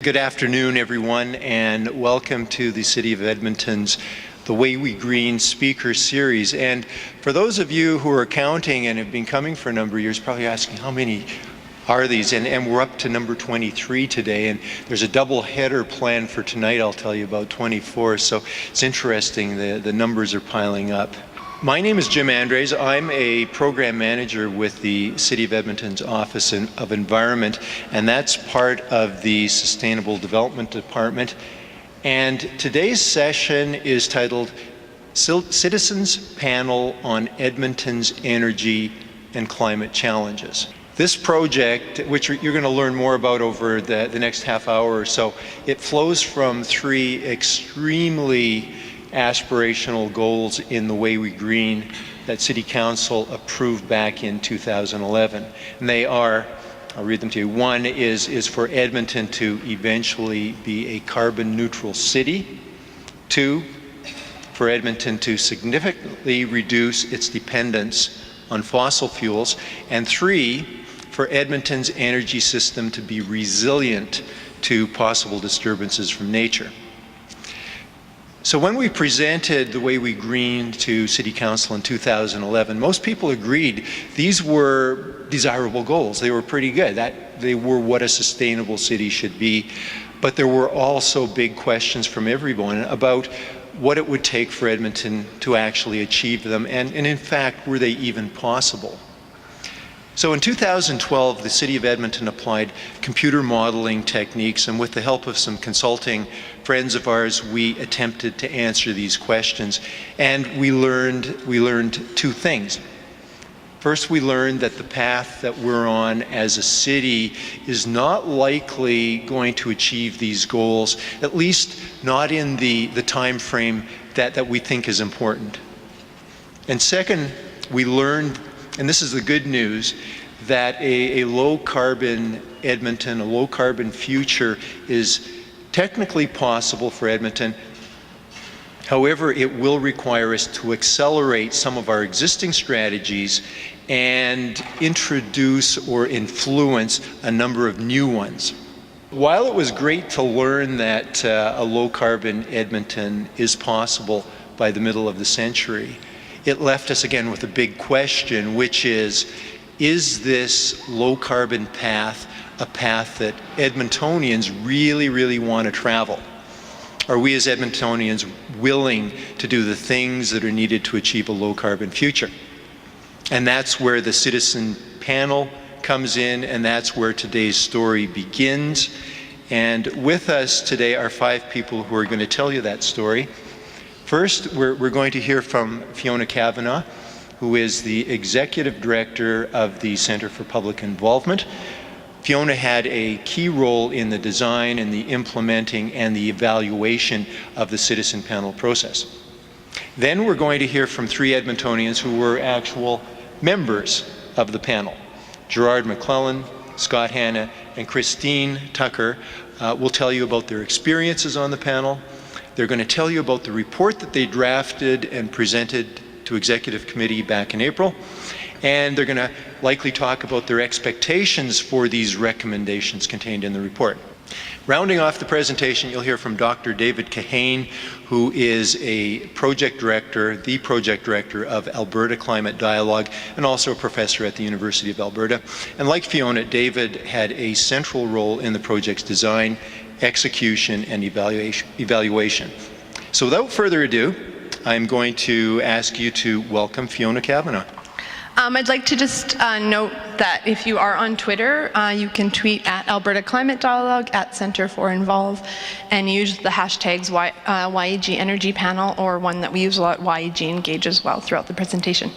Good afternoon, everyone, and welcome to the City of Edmonton's The Way We Green speaker series. And for those of you who are counting and have been coming for a number of years, probably asking how many are these? And we're up to number 23 today, and there's a double header planned for tonight. I'll tell you about 24, so it's interesting, the numbers are piling up. My name is Jim Andres. I'm a program manager with the City of Edmonton's Office of Environment, and that's part of the Sustainable Development Department. And today's session is titled Citizens Panel on Edmonton's Energy and Climate Challenges. This project, which you're going to learn more about over the next half hour or so, it flows from three extremely aspirational goals in the Way We Green that City Council approved back in 2011. And they are, I'll read them to you. One is for Edmonton to eventually be a carbon neutral city. Two, for Edmonton to significantly reduce its dependence on fossil fuels. And three, for Edmonton's energy system to be resilient to possible disturbances from nature. So when we presented The Way We Green to City Council in 2011, most people agreed these were desirable goals. They were pretty good. They were what a sustainable city should be. But there were also big questions from everyone about what it would take for Edmonton to actually achieve them, and in fact, were they even possible? So in 2012, the City of Edmonton applied computer modeling techniques, and with the help of some consulting friends of ours, we attempted to answer these questions. And we learned two things. First, we learned that the path that we're on as a city is not likely going to achieve these goals, at least not in the time frame that we think is important. And second, we learned, and this is the good news, that a low-carbon Edmonton, a low-carbon future is technically possible for Edmonton. However, it will require us to accelerate some of our existing strategies and introduce or influence a number of new ones. While it was great to learn that a low-carbon Edmonton is possible by the middle of the century, it left us again with a big question, which is this low-carbon path a path that Edmontonians really want to travel? Are we as Edmontonians willing to do the things that are needed to achieve a low-carbon future? And that's where the citizen panel comes in, and that's where today's story begins. And with us today are 5 people who are going to tell you that story. First, we're going to hear from Fiona Kavanagh, who is the Executive Director of the Centre for Public Involvement. Fiona had a key role in the design and the implementing and the evaluation of the citizen panel process. Then we're going to hear from 3 Edmontonians who were actual members of the panel. Gerard McClellan, Scott Hanna, and Christine Tucker will tell you about their experiences on the panel. They're going to tell you about the report that they drafted and presented to Executive Committee back in April. And they're going to likely talk about their expectations for these recommendations contained in the report. Rounding off the presentation, you'll hear from Dr. David Kahane, who is a project director, the project director of Alberta Climate Dialogue, and also a professor at the University of Alberta. And like Fiona, David had a central role in the project's design, execution, and evaluation. So without further ado, I'm going to ask you to welcome Fiona Kavanagh. I'd like to just note that if you are on Twitter, you can tweet at Alberta Climate Dialogue, at Centre for Involve, and use the hashtags YEG Energy Panel, or one that we use a lot, YEG Engage, as well throughout the presentation.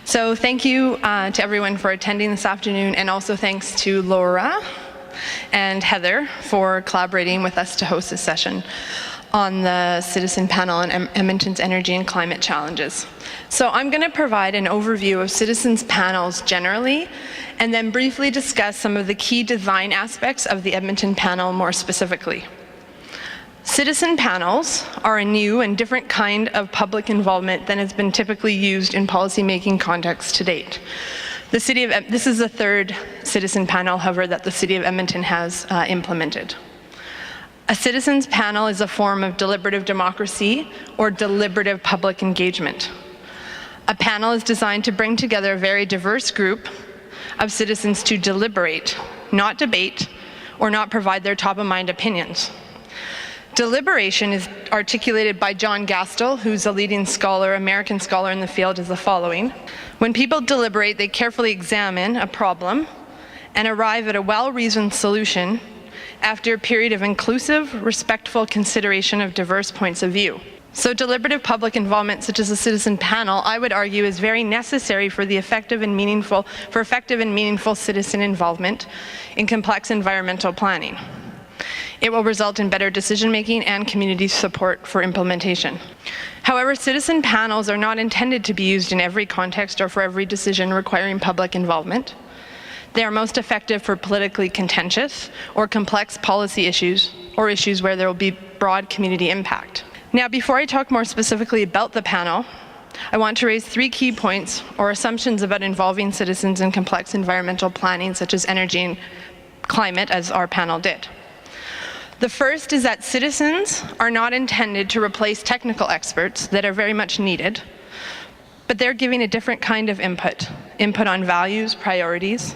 So thank you to everyone for attending this afternoon, and also thanks to Laura and Heather for collaborating with us to host this session on the citizen panel on Edmonton's energy and climate challenges. So I'm going to provide an overview of citizens panels generally, and then briefly discuss some of the key design aspects of the Edmonton panel more specifically. Citizen panels are a new and different kind of public involvement than has been typically used in policymaking contexts to date. This is the 3rd citizen panel, however, that the City of Edmonton has implemented. A citizens panel is a form of deliberative democracy or deliberative public engagement. A panel is designed to bring together a very diverse group of citizens to deliberate, not debate, or not provide their top-of-mind opinions. Deliberation is articulated by John Gastel, who's a leading scholar, American scholar in the field, as the following. When people deliberate, they carefully examine a problem and arrive at a well-reasoned solution after a period of inclusive, respectful consideration of diverse points of view. So deliberative public involvement, such as a citizen panel, I would argue is very necessary for effective and meaningful citizen involvement in complex environmental planning. It will result in better decision-making and community support for implementation. However, citizen panels are not intended to be used in every context or for every decision requiring public involvement. They are most effective for politically contentious or complex policy issues or issues where there will be broad community impact. Now, before I talk more specifically about the panel, I want to raise 3 key points or assumptions about involving citizens in complex environmental planning, such as energy and climate, as our panel did. The first is that citizens are not intended to replace technical experts that are very much needed, but they're giving a different kind of input on values, priorities.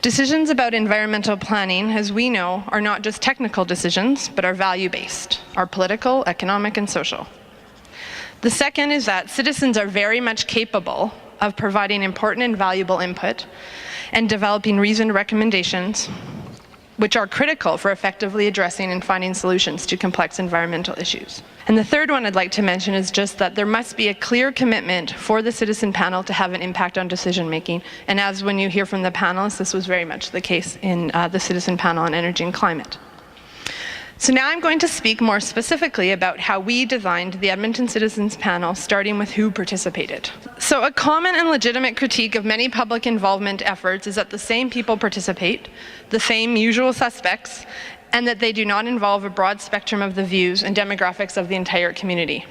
Decisions about environmental planning, as we know, are not just technical decisions, but are value-based, are political, economic, and social. The second is that citizens are very much capable of providing important and valuable input and developing reasoned recommendations, which are critical for effectively addressing and finding solutions to complex environmental issues. And the third one I'd like to mention is just that there must be a clear commitment for the citizen panel to have an impact on decision making. And as when you hear from the panelists, this was very much the case in the citizen panel on energy and climate. So now I'm going to speak more specifically about how we designed the Edmonton Citizens Panel, starting with who participated. So a common and legitimate critique of many public involvement efforts is that the same people participate, the same usual suspects, and that they do not involve a broad spectrum of the views and demographics of the entire community.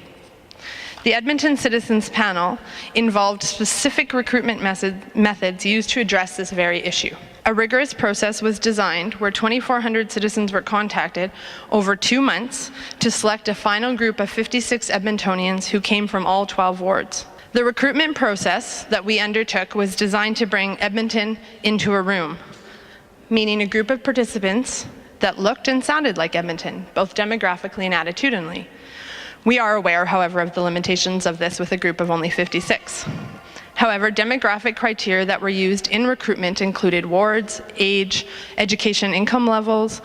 The Edmonton Citizens Panel involved specific recruitment methods used to address this very issue. A rigorous process was designed where 2,400 citizens were contacted over 2 months to select a final group of 56 Edmontonians who came from all 12 wards. The recruitment process that we undertook was designed to bring Edmonton into a room, meaning a group of participants that looked and sounded like Edmonton, both demographically and attitudinally. We are aware, however, of the limitations of this with a group of only 56. However, demographic criteria that were used in recruitment included wards, age, education income levels,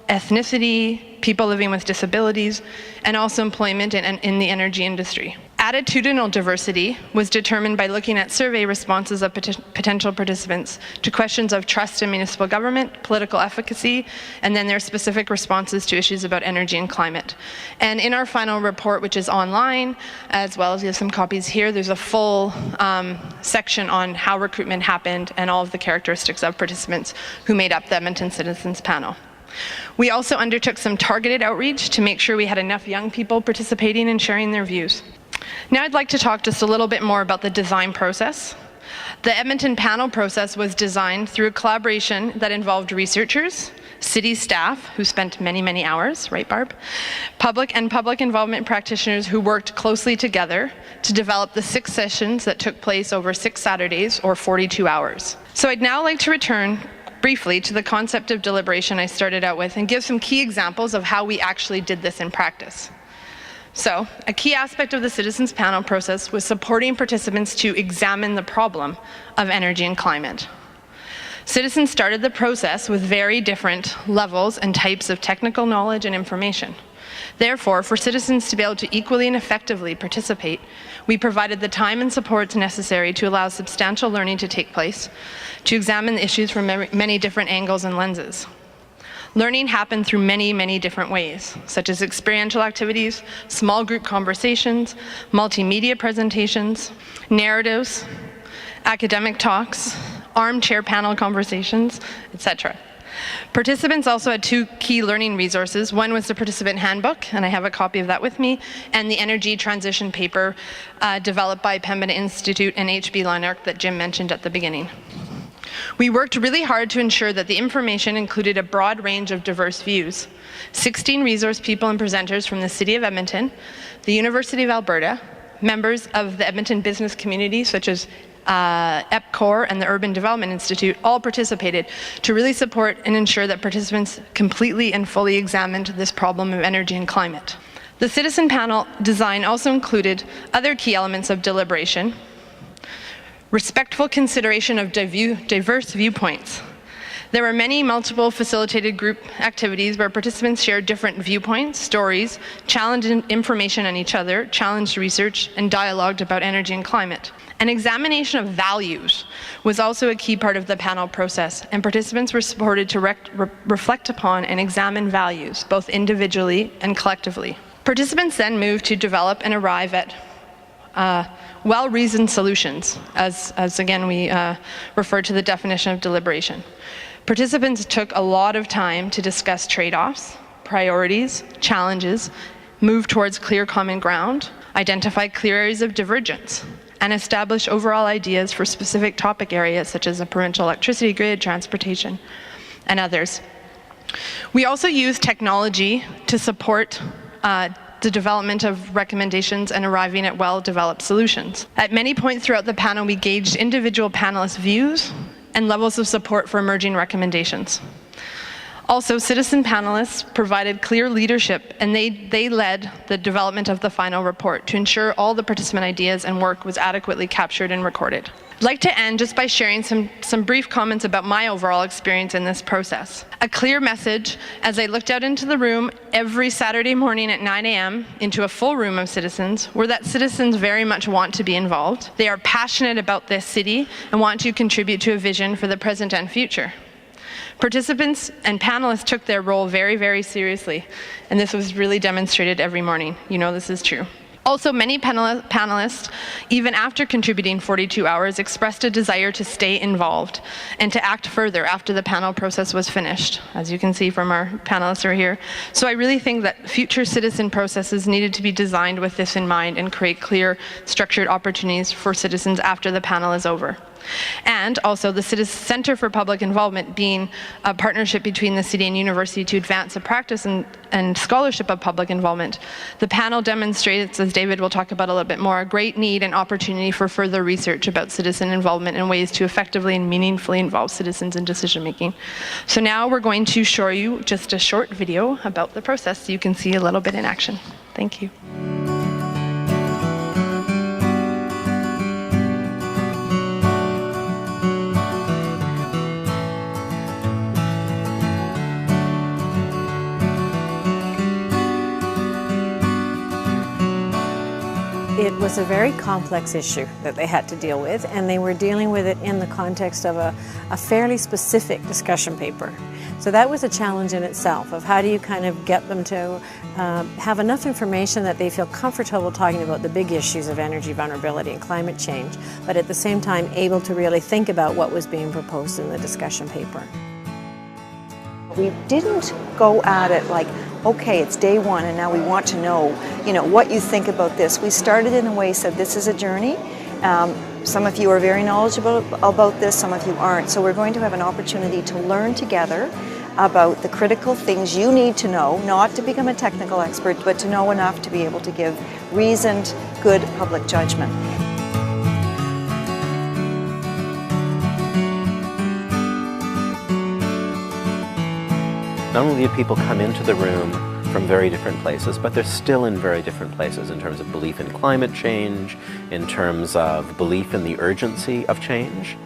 ethnicity, people living with disabilities, and also employment in the energy industry. Attitudinal diversity was determined by looking at survey responses of potential participants to questions of trust in municipal government, political efficacy, and then their specific responses to issues about energy and climate. And in our final report, which is online, as well as you have some copies here, there's a full section on how recruitment happened and all of the characteristics of participants who made up the Edmonton Citizens Panel. We also undertook some targeted outreach to make sure we had enough young people participating and sharing their views. Now I'd like to talk just a little bit more about the design process. The Edmonton panel process was designed through a collaboration that involved researchers, city staff, who spent many, many hours, right Barb? Public involvement practitioners who worked closely together to develop the 6 sessions that took place over 6 Saturdays or 42 hours. So I'd now like to return briefly to the concept of deliberation I started out with and give some key examples of how we actually did this in practice. So, a key aspect of the Citizens Panel process was supporting participants to examine the problem of energy and climate. Citizens started the process with very different levels and types of technical knowledge and information. Therefore, for citizens to be able to equally and effectively participate, we provided the time and supports necessary to allow substantial learning to take place, to examine the issues from many different angles and lenses. Learning happened through many, many different ways, such as experiential activities, small group conversations, multimedia presentations, narratives, academic talks, armchair panel conversations, etc. Participants also had 2 key learning resources. One was the participant handbook, and I have a copy of that with me, and the energy transition paper developed by Pembina Institute and HB Lanark that Jim mentioned at the beginning. We worked really hard to ensure that the information included a broad range of diverse views. 16 resource people and presenters from the City of Edmonton, the University of Alberta, members of the Edmonton business community such as EPCOR and the Urban Development Institute all participated to really support and ensure that participants completely and fully examined this problem of energy and climate. The citizen panel design also included other key elements of deliberation: respectful consideration of diverse viewpoints. There were many multiple facilitated group activities where participants shared different viewpoints, stories, challenged information on each other, challenged research, and dialogued about energy and climate. An examination of values was also a key part of the panel process, and participants were supported to reflect upon and examine values, both individually and collectively. Participants then moved to develop and arrive at well-reasoned solutions, as again we refer to the definition of deliberation. Participants took a lot of time to discuss trade-offs, priorities, challenges, move towards clear common ground, identify clear areas of divergence, and establish overall ideas for specific topic areas such as a provincial electricity grid, transportation, and others. We also used technology to support the development of recommendations and arriving at well-developed solutions. At many points throughout the panel, we gauged individual panelists' views and levels of support for emerging recommendations. Also, citizen panelists provided clear leadership, and they led the development of the final report to ensure all the participant ideas and work was adequately captured and recorded. I'd like to end just by sharing some brief comments about my overall experience in this process. A clear message as I looked out into the room every Saturday morning at 9 a.m. into a full room of citizens were that citizens very much want to be involved. They are passionate about this city and want to contribute to a vision for the present and future. Participants and panelists took their role very, very seriously, and this was really demonstrated every morning. You know this is true. Also, many panelists, even after contributing 42 hours, expressed a desire to stay involved and to act further after the panel process was finished, as you can see from our panelists who are here. So I really think that future citizen processes needed to be designed with this in mind and create clear, structured opportunities for citizens after the panel is over. And also the Center for Public Involvement being a partnership between the city and university to advance the practice and scholarship of public involvement. The panel demonstrates, as David will talk about a little bit more, a great need and opportunity for further research about citizen involvement and ways to effectively and meaningfully involve citizens in decision making. So now we're going to show you just a short video about the process so you can see a little bit in action. Thank you. It was a very complex issue that they had to deal with, and they were dealing with it in the context of a fairly specific discussion paper. So that was a challenge in itself, of how do you kind of get them to have enough information that they feel comfortable talking about the big issues of energy vulnerability and climate change, but at the same time able to really think about what was being proposed in the discussion paper. We didn't go at it like, okay, it's day one and now we want to know, what you think about this. We started in a way, said this is a journey. Some of you are very knowledgeable about this, some of you aren't. So we're going to have an opportunity to learn together about the critical things you need to know, not to become a technical expert, but to know enough to be able to give reasoned, good public judgment. Not only do people come into the room from very different places, but they're still in very different places in terms of belief in climate change, in terms of belief in the urgency of change.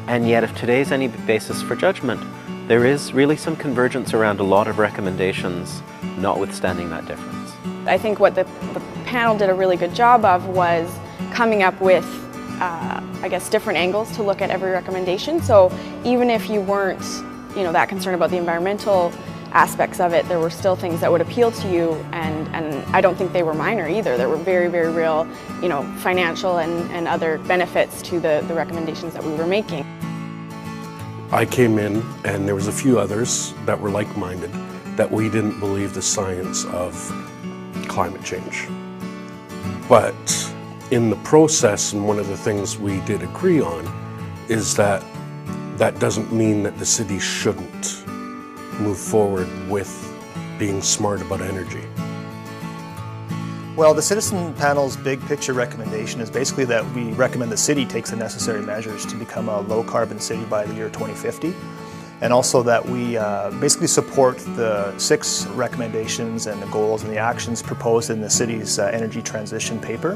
And yet, if today's any basis for judgment, there is really some convergence around a lot of recommendations, notwithstanding that difference. I think what the panel did a really good job of was coming up with, different angles to look at every recommendation. So even if you weren't that concerned about the environmental aspects of it, there were still things that would appeal to you, and I don't think they were minor either. There were very, very real, financial and other benefits to the recommendations that we were making. I came in and there was a few others that were like-minded, that we didn't believe the science of climate change. But in the process, and one of the things we did agree on, is that that doesn't mean that the city shouldn't move forward with being smart about energy. Well, the citizen panel's big picture recommendation is basically that we recommend the city takes the necessary measures to become a low carbon city by the year 2050. And also that we basically support the 6 recommendations and the goals and the actions proposed in the city's energy transition paper.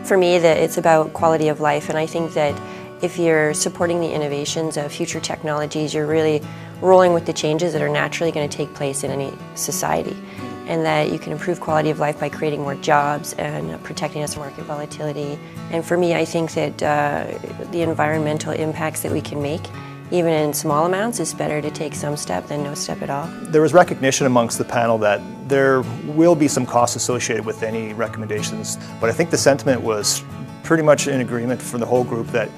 For me, it's about quality of life, and I think that if you're supporting the innovations of future technologies, you're really rolling with the changes that are naturally going to take place in any society, and that you can improve quality of life by creating more jobs and protecting us from market volatility. And for me, I think that the environmental impacts that we can make, even in small amounts, is better to take some step than no step at all. There was recognition amongst the panel that there will be some costs associated with any recommendations, but I think the sentiment was pretty much in agreement for the whole group that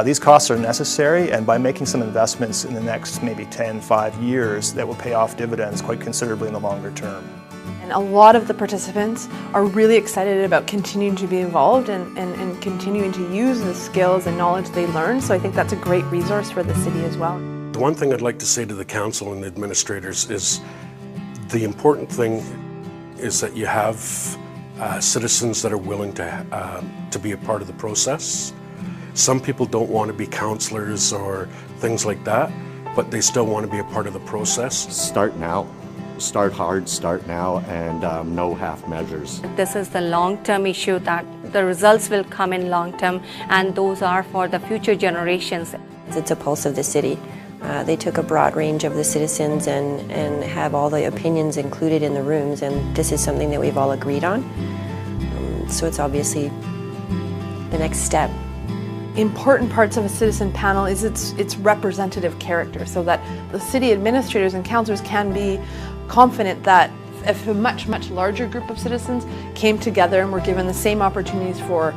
these costs are necessary, and by making some investments in the next maybe 5 years, that will pay off dividends quite considerably in the longer term. And a lot of the participants are really excited about continuing to be involved and continuing to use the skills and knowledge they learn. So I think that's a great resource for the city as well. The one thing I'd like to say to the council and the administrators is the important thing is that you have citizens that are willing to be a part of the process. Some people don't want to be councillors or things like that, but they still want to be a part of the process. Start now. Start hard, start now, and no half measures. This is the long-term issue that the results will come in long-term, and those are for the future generations. It's a pulse of the city. They took a broad range of the citizens and have all the opinions included in the rooms, and this is something that we've all agreed on. So it's obviously the next step. Important parts of a citizen panel is its representative character, so that the city administrators and councillors can be confident that if a much larger group of citizens came together and were given the same opportunities for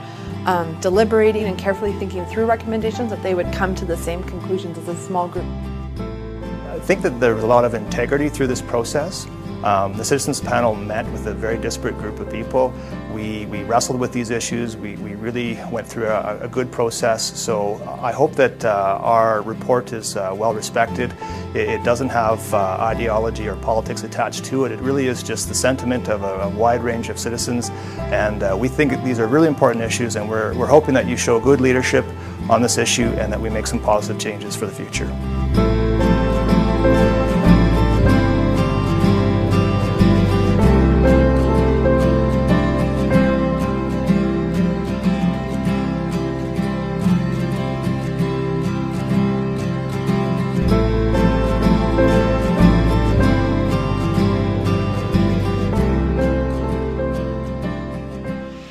deliberating and carefully thinking through recommendations, that they would come to the same conclusions as a small group. I think that there was a lot of integrity through this process. The citizens panel met with a very disparate group of people. We wrestled with these issues. We really went through a good process. So I hope that our report is well respected. It doesn't have ideology or politics attached to it. It really is just the sentiment of a wide range of citizens. And we think that these are really important issues, and we're hoping that you show good leadership on this issue and that we make some positive changes for the future.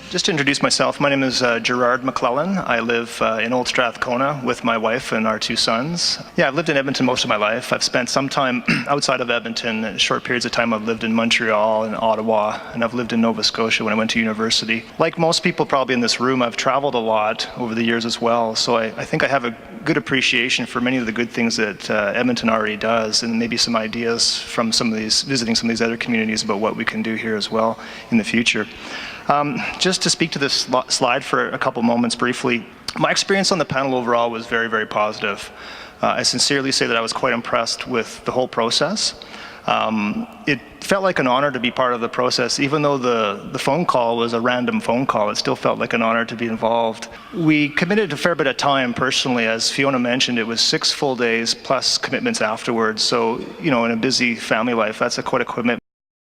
Just to introduce myself, my name is Gerard McClellan. I live in Old Strathcona with my wife and our 2 sons. Yeah, I've lived in Edmonton most of my life. I've spent some time outside of Edmonton. Short periods of time I've lived in Montreal and Ottawa, and I've lived in Nova Scotia when I went to university. Like most people probably in this room, I've traveled a lot over the years as well, so I think I have a good appreciation for many of the good things that Edmonton already does, and maybe some ideas from visiting some of these other communities about what we can do here as well in the future. Just to speak to this slide for a couple moments briefly, my experience on the panel overall was very positive. I sincerely say that I was quite impressed with the whole process. It felt like an honor to be part of the process. Even though the phone call was a random phone call, it still felt like an honor to be involved. We committed a fair bit of time personally. As Fiona mentioned, it was 6 full days plus commitments afterwards. So, you know, in a busy family life, that's quite a commitment.